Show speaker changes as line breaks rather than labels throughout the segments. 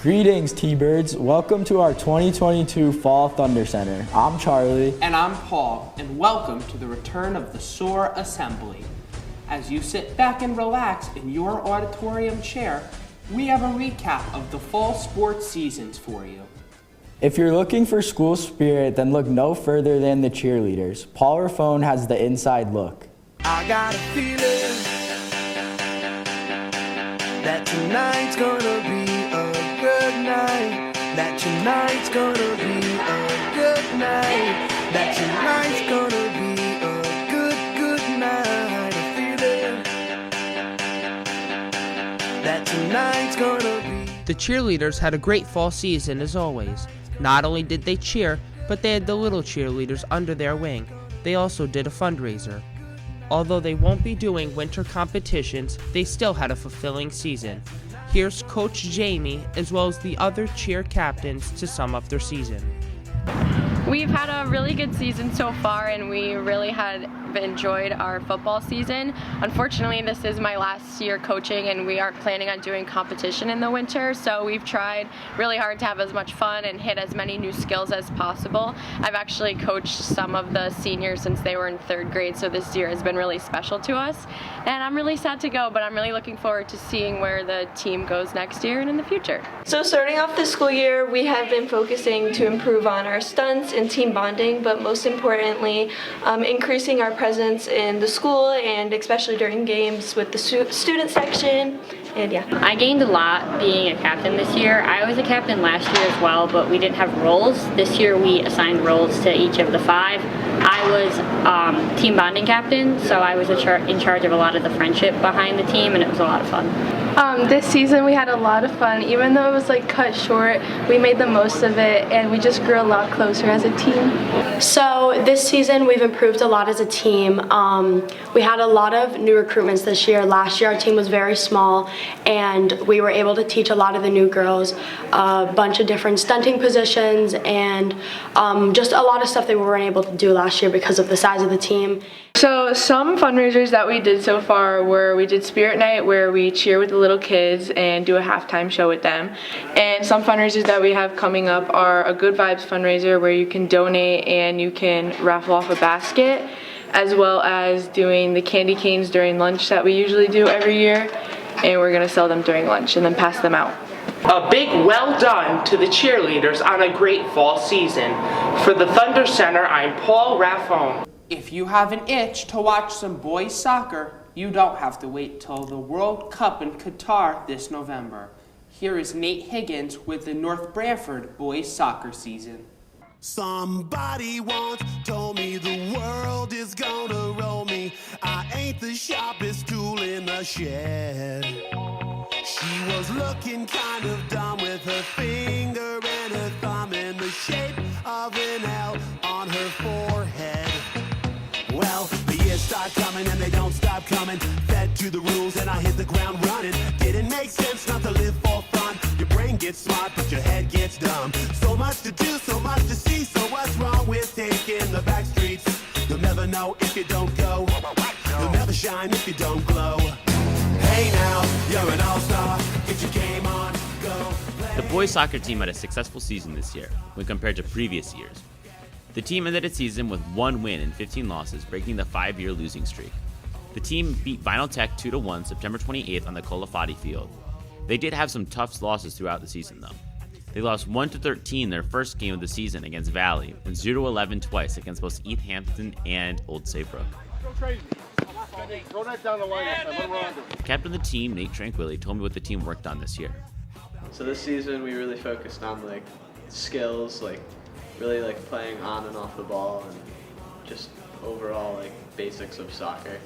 Greetings, T-Birds. Welcome to our 2022 Fall ThunderCenter. I'm Charlie.
And I'm Paul, and welcome to the return of the SOAR Assembly. As you sit back and relax in your auditorium chair, we have a recap of the fall sports seasons for you.
If you're looking for school spirit, then look no further than the cheerleaders. Paul Raffone has the inside look.
I got a feeling that tonight's gonna be a good night. That tonight's gonna be a good night. That tonight's gonna be a good night. A feeling that tonight's gonna be.
The cheerleaders had a great fall season as always. Not only did they cheer, but they had the little cheerleaders under their wing. They also did a fundraiser. Although they won't be doing winter competitions, they still had a fulfilling season. Here's Coach Jamie, as well as the other cheer captains, to sum up their season.
We've had a really good season so far, and we really had enjoyed our football season. Unfortunately, this is my last year coaching, and we aren't planning on doing competition in the winter, so we've tried really hard to have as much fun and hit as many new skills as possible. I've actually coached some of the seniors since they were in 3rd grade, so this year has been really special to us. And I'm really sad to go, but I'm really looking forward to seeing where the team goes next year and in the future.
So starting off the school year, we have been focusing to improve on our stunts and team bonding, but most importantly, increasing our presence in the school and especially during games with the student section. And yeah.
I gained a lot being a captain this year. I was a captain last year as well, but we didn't have roles. This year we assigned roles to each of the 5. I was team bonding captain, so I was in charge of a lot of the friendship behind the team, and it was a lot of fun.
This season we had a lot of fun. Even though it was cut short, we made the most of it and we just grew a lot closer as a team.
So this season we've improved a lot as a team. We had a lot of new recruitments this year. Last year our team was very small and we were able to teach a lot of the new girls a bunch of different stunting positions and just a lot of stuff they weren't able to do last year because of the size of the team.
So some fundraisers that we did so far were we did Spirit Night where we cheer with the little kids and do a halftime show with them. And some fundraisers that we have coming up are a Good Vibes fundraiser where you can donate and you can raffle off a basket, as well as doing the candy canes during lunch that we usually do every year. And we're going to sell them during lunch and then pass them out.
A big well done to the cheerleaders on a great fall season. For the ThunderCenter, I'm Paul Raffone. If you have an itch to watch some boys soccer, you don't have to wait till the World Cup in Qatar this November. Here is Nate Higgins with the North Branford boys soccer season.
Somebody once told me the world is gonna roll me. I ain't the sharpest tool in the shed. She was looking kind of dumb with her finger and her thumb in the shape of an L on her forehead. Well, the years start coming and they don't stop coming. Fed to the rules and I hit the ground running. Didn't make sense not to live for fun. Your brain gets smart but your head gets dumb. So much to do, so much to see. So what's wrong with taking the back streets? You'll never know if you don't go. You'll never shine if you don't glow. Hey now, you're an all-star. Get your game on, go.
The boys soccer team had a successful season this year when compared to previous years. The team ended its season with 1 win and 15 losses, breaking the 5-year losing streak. The team beat Vinyl Tech 2-1 September 28th on the Colafatti field. They did have some tough losses throughout the season though. They lost 1-13 their first game of the season against Valley, and 0-11 twice against both East Hampton and Old Saybrook. Captain of the team, Nate Tranquilli, told me what the team worked on this year.
So this season we really focused on skills, really playing on and off the ball and just overall basics of soccer.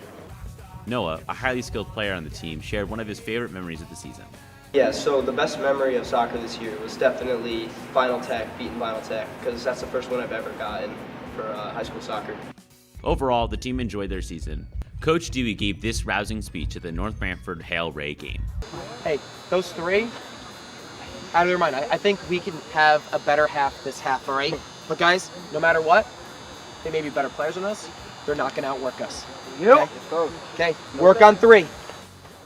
Noah, a highly skilled player on the team, shared one of his favorite memories of the season.
Yeah, so the best memory of soccer this year was definitely Vinyl Tech, beating Vinyl Tech, because that's the first one I've ever gotten for high school soccer.
Overall, the team enjoyed their season. Coach Dewey gave this rousing speech at the North Branford Hale Ray game.
Hey, those 3, out of their mind. I think we can have a better half this half, all right? But guys, no matter what, they may be better players than us. They're not going to outwork us. Yep. Okay, work on 3.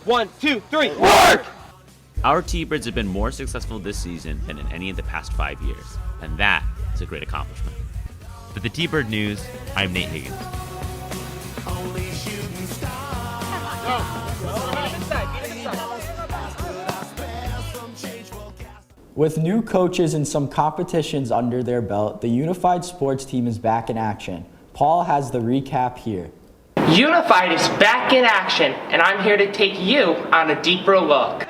1, 2, 3, work!
Our T-Birds have been more successful this season than in any of the past 5 years, and that is a great accomplishment. For the T-Bird News, I'm Nate Higgins.
Only shooting
With new coaches and some competitions under their belt, the Unified sports team is back in action. Paul has the recap here.
Unified is back in action, and I'm here to take you on a deeper look.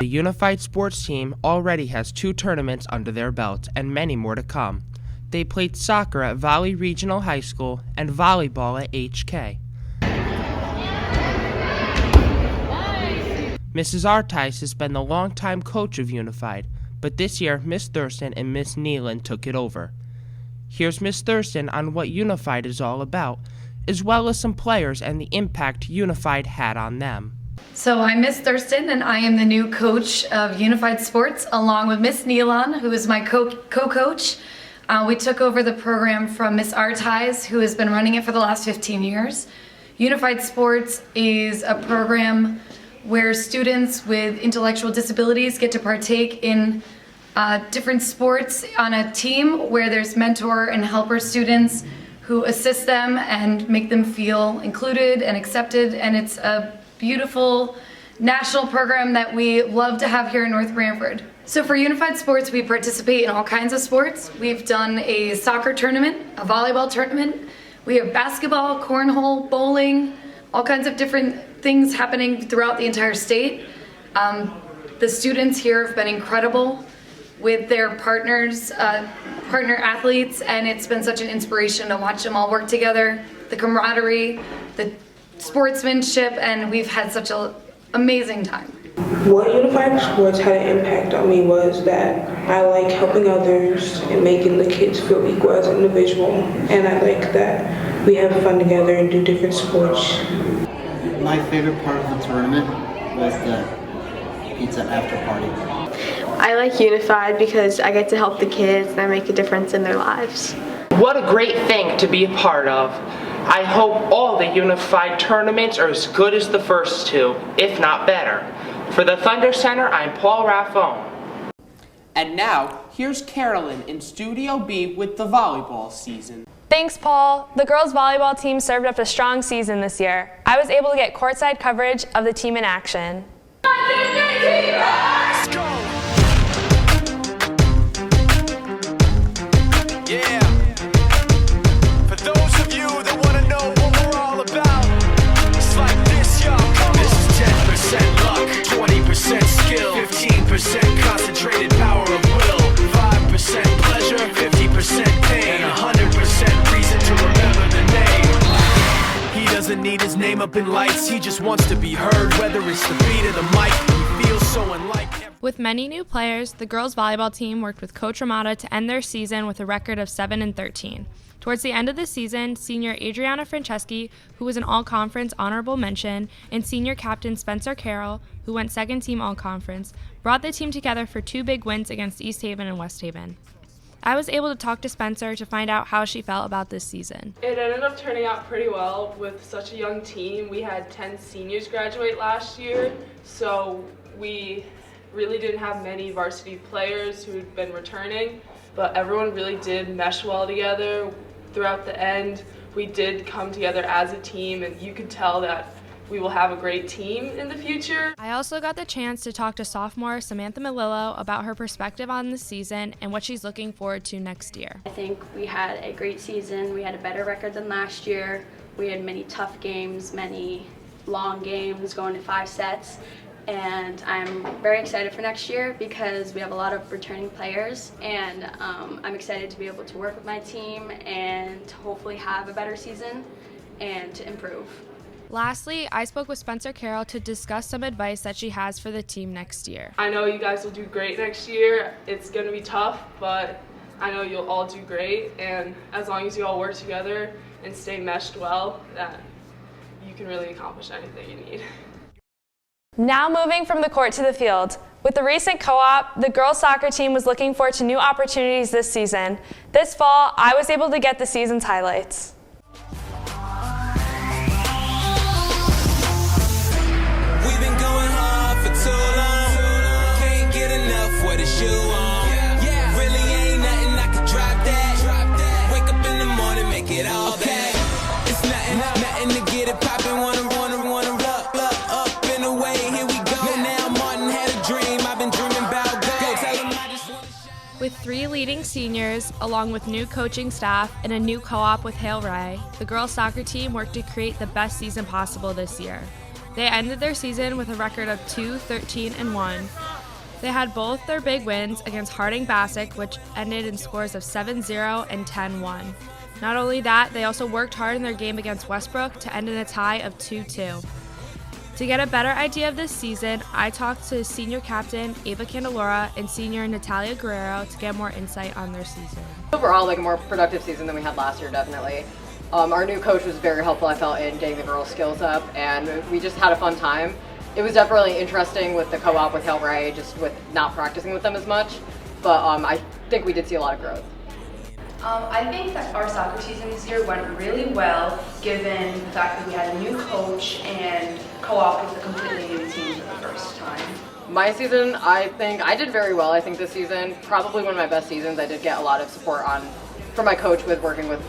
The Unified sports team already has 2 tournaments under their belt and many more to come. They played soccer at Valley Regional High School and volleyball at HK. Mrs. Artice has been the longtime coach of Unified, but this year Miss Thurston and Miss Nealon took it over. Here's Miss Thurston on what Unified is all about, as well as some players and the impact Unified had on them.
So I'm Miss Thurston, and I am the new coach of Unified Sports, along with Miss Nealon, who is my co-coach. We took over the program from Miss Artice, who has been running it for the last 15 years. Unified Sports is a program where students with intellectual disabilities get to partake in different sports on a team where there's mentor and helper students who assist them and make them feel included and accepted, and it's a beautiful national program that we love to have here in North Branford. So for Unified Sports, we participate in all kinds of sports. We've done a soccer tournament, a volleyball tournament, we have basketball, cornhole, bowling, all kinds of different things happening throughout the entire state. The students here have been incredible with their partner athletes, and it's been such an inspiration to watch them all work together, the camaraderie, the sportsmanship, and we've had such an amazing time.
What Unified Sports had an impact on me was that I like helping others and making the kids feel equal as an individual, and I like that we have fun together and do different sports.
My favorite part of the tournament was the pizza after party.
I like Unified because I get to help the kids and I make a difference in their lives.
What a great thing to be a part of. I hope all the Unified tournaments are as good as the first 2, if not better. For the ThunderCenter, I'm Paul Raffone. And now, here's Carolyn in Studio B with the volleyball season.
Thanks, Paul. The girls' volleyball team served up a strong season this year. I was able to get courtside coverage of the team in action.
Let's go. Yeah. For those of you that want to know what we're all about, it's like this, y'all. This is 10% luck, 20% skill, 15% concentrated power of will, 5% pleasure, 50% pain, and 100% reason to remember the name. He doesn't need his name up in lights, he just wants to be heard, whether it's the beat of the mic. He feels so unlike.
With many new players, the girls' volleyball team worked with Coach Ramada to end their season with a record of 7-13. Towards the end of the season, senior Adriana Franceschi, who was an all-conference honorable mention, and senior captain Spencer Carroll, who went second team all-conference, brought the team together for 2 big wins against East Haven and West Haven. I was able to talk to Spencer to find out how she felt about this season.
It ended up turning out pretty well with such a young team. We had 10 seniors graduate last year, so we really didn't have many varsity players who'd been returning, but everyone really did mesh well together. Throughout the end, we did come together as a team, and you could tell that we will have a great team in the future.
I also got the chance to talk to sophomore Samantha Malillo about her perspective on the season and what she's looking forward to next year.
I think we had a great season. We had a better record than last year. We had many tough games, many long games going to 5 sets. And I'm very excited for next year because we have a lot of returning players, and I'm excited to be able to work with my team and to hopefully have a better season and to improve.
Lastly, I spoke with Spencer Carroll to discuss some advice that she has for the team next year.
I know you guys will do great next year. It's going to be tough, but I know you'll all do great, and as long as you all work together and stay meshed well, that you can really accomplish anything you need.
Now moving from the court to the field. With the recent co-op, the girls soccer team was looking forward to new opportunities this season. This fall, I was able to get the season's highlights.
We've been going hard for 2
shoe on. Really ain't nothing I could drop that. Wake up in the morning, make it all that. It's nothing to get it poppin'. Wanna up and away. Here we go. Now Martin had a dream. I've been dreaming about gold. Tell him I just wanna shine.
With 3 leading seniors, along with new coaching staff and a new co-op with Hale Ray, the girls soccer team worked to create the best season possible this year. They ended their season with a record of 2-13-1. They had both their big wins against Harding Bassick, which ended in scores of 7-0 and 10-1. Not only that, they also worked hard in their game against Westbrook to end in a tie of 2-2. To get a better idea of this season, I talked to senior captain Ava Candelora and senior Natalia Guerrero to get more insight on their season.
Overall, like a more productive season than we had last year, definitely. Our new coach was very helpful, I felt, in getting the girls' skills up, and we just had a fun time. It was definitely interesting with the co-op with Hale Ray, just with not practicing with them as much, but I think we did see a lot of growth.
I think that our soccer season this year went really well, given the fact that we had a new coach and co-op with a completely new team for the first time.
My season, I think I did very well. I think this season, probably one of my best seasons. I did get a lot of support from my coach with working with,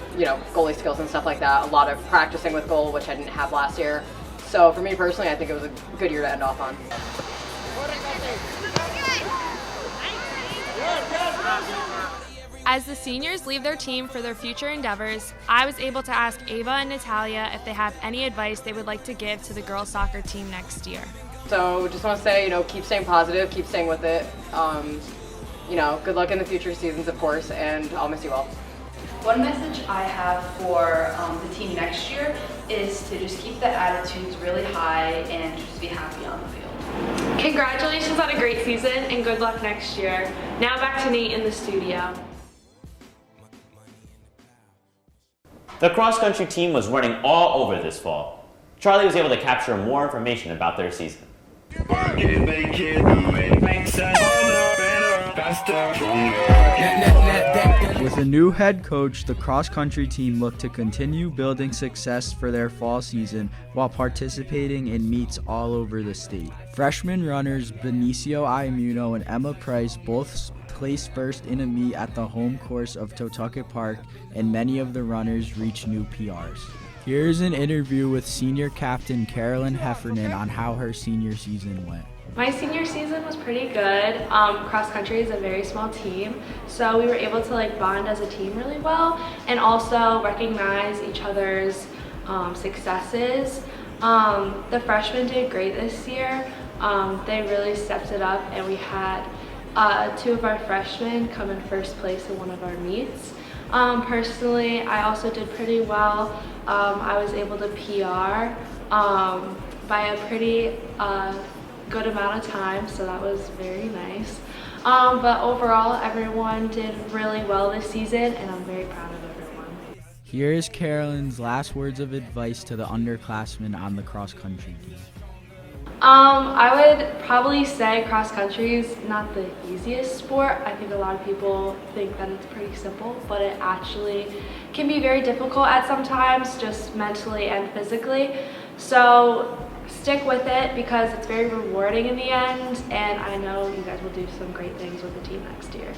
goalie skills and stuff like that. A lot of practicing with goal, which I didn't have last year. So for me personally, I think it was a good year to end off on.
As the seniors leave their team for their future endeavors, I was able to ask Ava and Natalia if they have any advice they would like to give to the girls soccer team next year.
So just want to say, keep staying positive, keep staying with it. Good luck in the future seasons, of course, and I'll miss you all.
One message I have for the team next year is to just keep the attitudes really high and just be happy on the field.
Congratulations on a great season and good luck next year. Now back to Nate in the studio.
The cross-country team was running all over this fall. Charlie was able to capture more information about their season.
With a new head coach, the cross-country team looked to continue building success for their fall season while participating in meets all over the state. Freshman runners Benicio Iamuno and Emma Price both placed first in a meet at the home course of Totucket Park, and many of the runners reached new PRs. Here's an interview with senior captain Carolyn Heffernan on how her senior season went.
My senior season was pretty good. Cross country is a very small team, so we were able to bond as a team really well and also recognize each other's successes. The freshmen did great this year. They really stepped it up, and we had 2 of our freshmen come in first place in one of our meets. Personally, I also did pretty well. I was able to PR by a pretty good amount of time, so that was very nice. But overall, everyone did really well this season, and I'm very proud of everyone.
Here's Carolyn's last words of advice to the underclassmen on the cross-country team.
I would probably say cross country is not the easiest sport. I think a lot of people think that it's pretty simple, but it actually can be very difficult at some times, just mentally and physically. So stick with it because it's very rewarding in the end, and I know you guys will do some great things with the team next year.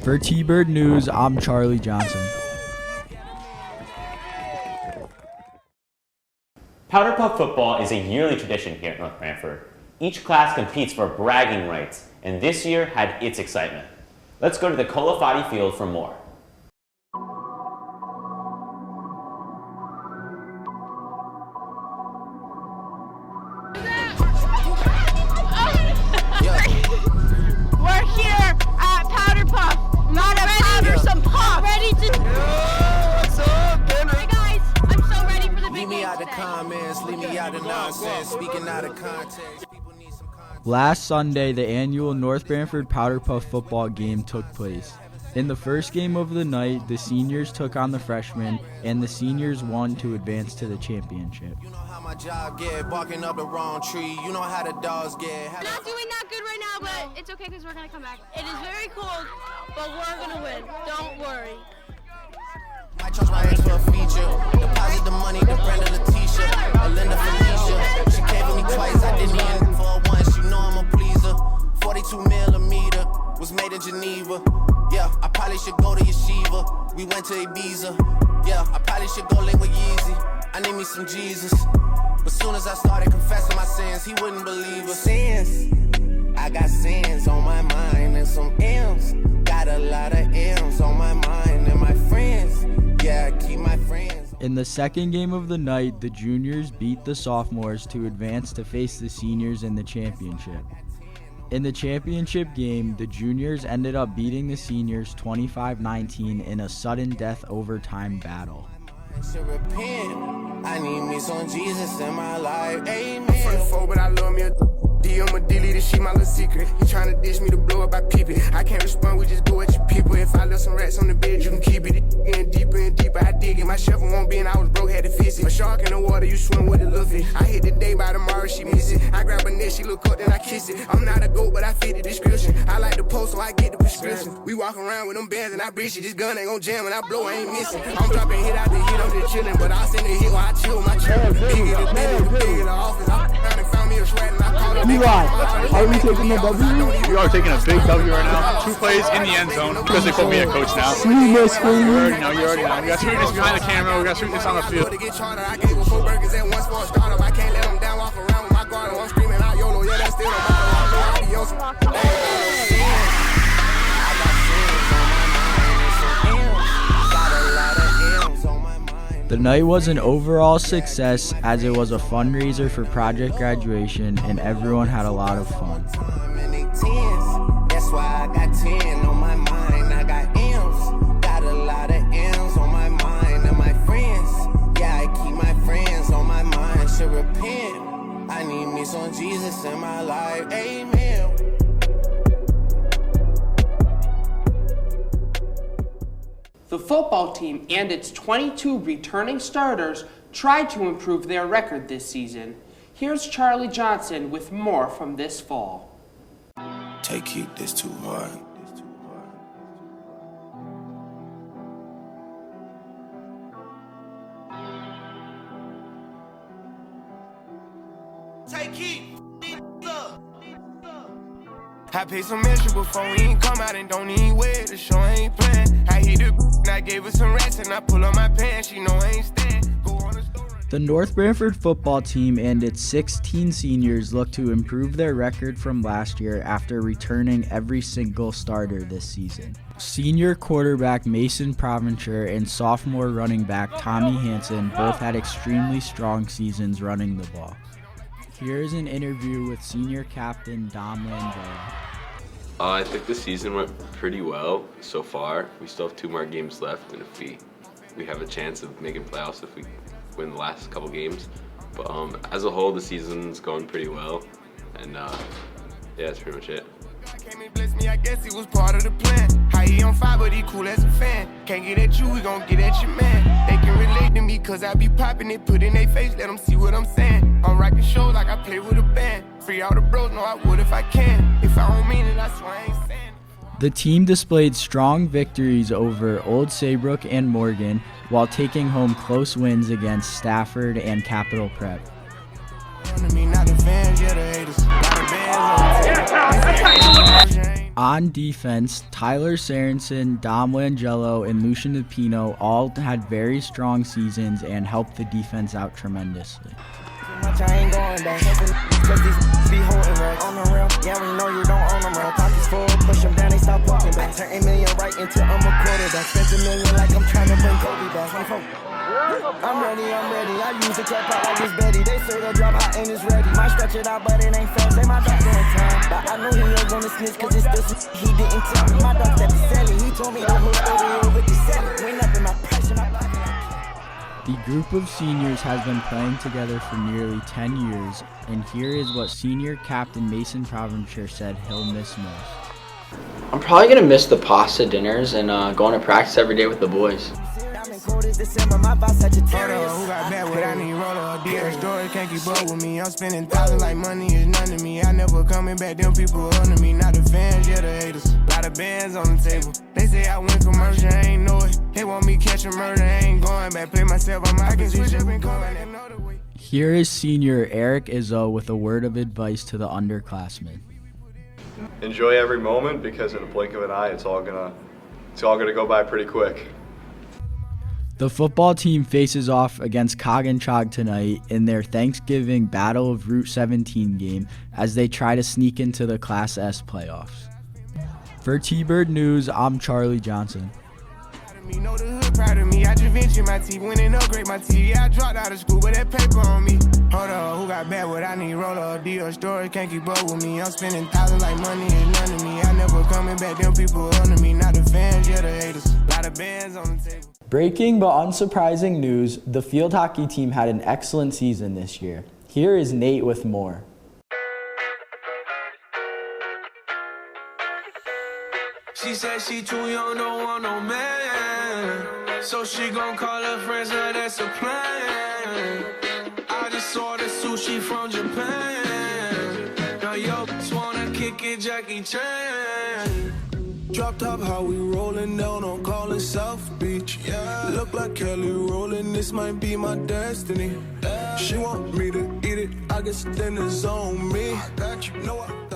For T-Bird News, I'm Charlie Johnson.
Powder Puff football is a yearly tradition here at North Branford. Each class competes for bragging rights, and this year had its excitement. Let's go to the Colafatti field for more.
We're here at Powder Puff, not a powder, some puff. Ready to...
What's up, Benner?
Hey guys, I'm so ready for the big
Leave me
game
out the
today.
comments, leave me out the nonsense, speaking out of context.
Last Sunday, the annual North Branford Powder Puff football game took place. In the first game of the night, the seniors took on the freshmen, and the seniors won to advance to the championship.
You know how my job get, barking up the wrong tree. You know how the dogs get.
We're not doing that good right now, but it's okay because we're going to come back. It is very cold, but we're going to win. Don't worry.
I charge my ex for a feature. Deposit the money to Brenda Letitia. Alinda Felicia. She came for me twice, I didn't even for once. You know I'm a pleaser. 42 millimeter. made in Geneva. Yeah, I probably should go to Yeshiva. We went to Ibiza. Yeah, I probably should go link with Yeezy. I need me some Jesus. But soon as I started confessing my sins, he wouldn't believe us. Sins. I got sins on my mind and some M's. Got a lot of M's on my mind and my friends. Yeah, I keep my friends.
In the second game of the night, the juniors beat the sophomores to advance to face the seniors in the championship. In the championship game, the juniors ended up beating the seniors 25-19 in a sudden death overtime battle.
I need me some Jesus in my life. Amen.
I'm from the four, but I love me a I'm a dilly, this shit my little secret. He tryna dish me to blow up, I peep it. I can't respond, we just go at your people. If I left some rats on the bed, you can keep it. Getting deeper and deeper, I dig it. My shovel won't be, and I was broke, had to fix it. A shark in the water, you swim with a little fish. I hit the day, by tomorrow she miss it. I grab her neck, she look up, then I kiss it. I'm not a goat, but I fit the description. I like the post, so I get the prescription. We walk around with them bands, and I breach it. This gun ain't gon' jam, and I blow, I ain't missing. I'm dropping hit out the hit, I'm just chillin'. But I'll send a hit while I chill with my children. Bigger the office. I found and found me a shred, and I called her.
Are we taking the W? We are taking a big W right now. 2 plays in the end zone because they put me a coach now. You already know. We got sweetness behind the camera. We got sweetness on the field.
I gave her 4 burgers at once for a startup. I can't let them down, walk around with my guard. I'm screaming out YOLO. Yeah, that's still a battle.
The night was an overall success as it was a fundraiser for project graduation and everyone had a lot of fun.
That's why I got 10 on my mind. I got M's. Got a lot of M's on my mind and my friends. Yeah, I keep my friends on my mind. Should repent. I need me some Jesus in my life. Amen.
The football team and its 22 returning starters tried to improve their record this season. Here's Charlie Johnson with more from this fall.
Take keep this too hard. Take keep. I paid some extra before we ain't come out and don't even wear the show ain't playing. I hit the I gave her some rats and I pull on my pants. She know I ain't stand. Go on the store.
The North Branford football team and its 16 seniors look to improve their record from last year after returning every single starter this season. Senior quarterback Mason Provencher and sophomore running back Tommy Hansen both had extremely strong seasons running the ball. Here's an interview with senior captain Dom Landella.
I think the season went pretty well so far. We still have 2 more games left, and if we have a chance of making playoffs if we win the last couple games. But as a whole, the season's going pretty well, and yeah, that's pretty much it.
I guess he was part of the plan. How he on fire, but he cool as a fan. Can't get at you, we gon' get at your man. They can relate to me, cause I be popping it, put in their face, let them see what I'm saying. I'm rocking shows like I play with a band. Free all the bros, know I would if I can. If I don't mean it, I swear I ain't saying.
The team displayed strong victories over Old Saybrook and Morgan while taking home close wins against Stafford and Capital Prep. On defense, Tyler Sarensen, Dom Langello, and Lucian Lupino all had very strong seasons and helped the defense out tremendously.
I ain't going back. Cause these be holding right on the rail. Yeah, we know you don't own them right. Pockets full, push them down, they stop walking back. Turn $8 million right into I'm a quarterback. Spent $1 million like I'm trying to bring Kobe back. 24. I'm ready. I use the trap out like it's Betty. They say the drop hot and it's ready. Might stretch it out, but it ain't fast. They my dog doing time. But I know he ain't gonna snitch cause it's still some he didn't tell me. My dog that be selling. He told me the whole story with the selling. Went up in my price and I like it.
The group of seniors has been playing together for nearly 10 years, and here is what senior captain Mason Provencher said he'll miss most.
I'm probably going to miss the pasta dinners and going to practice every day with the boys.
December, my boss Sagittarius. Who got bad with I need roller or dear story can't keep up with me. I'm spending thousands like money is none to me. I never coming back, them people under me. Not the fans, yeah the haters. Lot of bands on the table. They say I went commercial, I ain't know it. They want me catching murder, I ain't going back. Play myself on my position.
Here is senior Eric Izzo with a word of advice to the underclassmen.
enjoy every moment, because in a blink of an eye, it's all gonna go by pretty quick.
The football team faces off against Coggin-Chog tonight in their Thanksgiving Battle of Route 17 game as they try to sneak into the Class S playoffs. For T-Bird News, I'm Charlie Johnson.
Me know the hood proud of me. I just ventured my teeth, went and upgrade my teeth. Yeah, I dropped out of school, but that paper on me. Hold up, who got bad? What I need? Roller, deal, storage, can't keep up with me. I'm spending thousands like money is none to me. I never coming back, them people under me. Not the fans, yeah, the haters. Lot of bands on the table.
Breaking but unsurprising news, the field hockey team had an excellent season this year. Here is Nate with more.
She said she too young, don't want no man. So she gon' call her friends, now that's a plan. I just saw the sushi from Japan. Now yo, just wanna kick it, Jackie Chan. Drop top, how we rollin' down on Collin South Beach. Yeah, look like Kelly rollin', this might be my destiny. She want me to eat it, I guess then it's on me.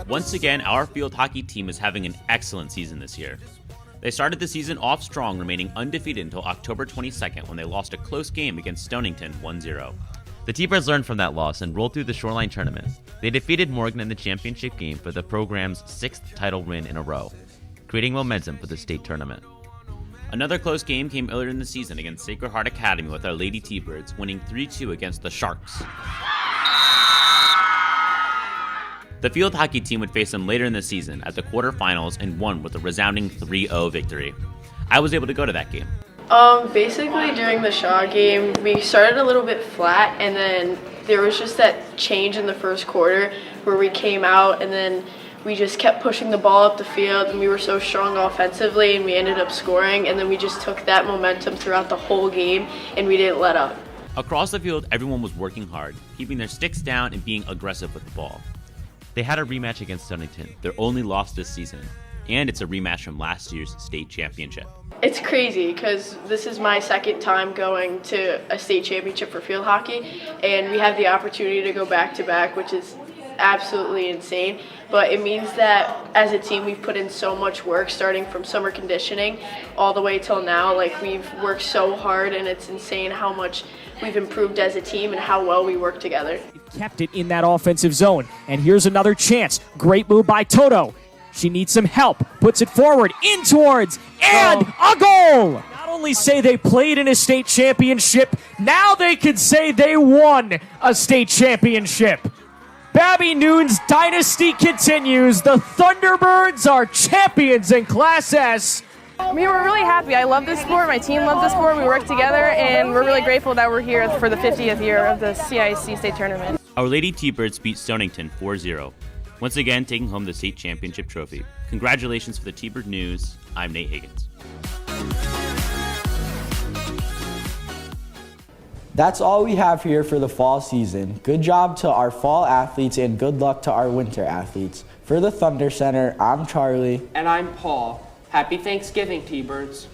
Once again, our field hockey team is having an excellent season this year. They started the season off strong, remaining undefeated until October 22nd when they lost a close game against Stonington 1-0. The T-Birds learned from that loss and rolled through the Shoreline Tournament. They defeated Morgan in the championship game for the program's 6th title win in a row, creating momentum for the state tournament. Another close game came earlier in the season against Sacred Heart Academy with our Lady T-Birds winning 3-2 against the Sharks. The field hockey team would face them later in the season at the quarterfinals and won with a resounding 3-0 victory. I was able to go to that game.
Basically during the Shaw game, we started a little bit flat, and then there was just that change in the first quarter where we came out and then we just kept pushing the ball up the field, and we were so strong offensively, and we ended up scoring, and then we just took that momentum throughout the whole game, and we didn't let up.
Across the field, everyone was working hard, keeping their sticks down and being aggressive with the ball. They had a rematch against Stonington, their only loss this season, and it's a rematch from last year's state championship.
It's crazy because this is my second time going to a state championship for field hockey, and we have the opportunity to go back-to-back, which is absolutely insane. But it means that as a team we've put in so much work, starting from summer conditioning all the way till now. Like, we've worked so hard, and it's insane how much we've improved as a team and how well we work together.
Kept it in that offensive zone, and here's another chance. Great move by Toto. She needs some help, puts it forward, in towards, and a goal! Not only say they played in a state championship, now they could say they won a state championship. Babby Noon's dynasty continues. The Thunderbirds are champions in Class S.
We were really happy. I love this sport. My team loves this sport. We work together, and we're really grateful that we're here for the 50th year of the CIC State Tournament.
Our Lady T-Birds beat Stonington 4-0, once again taking home the state championship trophy. Congratulations for the T-Bird News. I'm Nate Higgins.
That's all we have here for the fall season. Good job to our fall athletes and good luck to our winter athletes. For the ThunderCenter, I'm Charlie.
And I'm Paul. Happy Thanksgiving, T-Birds.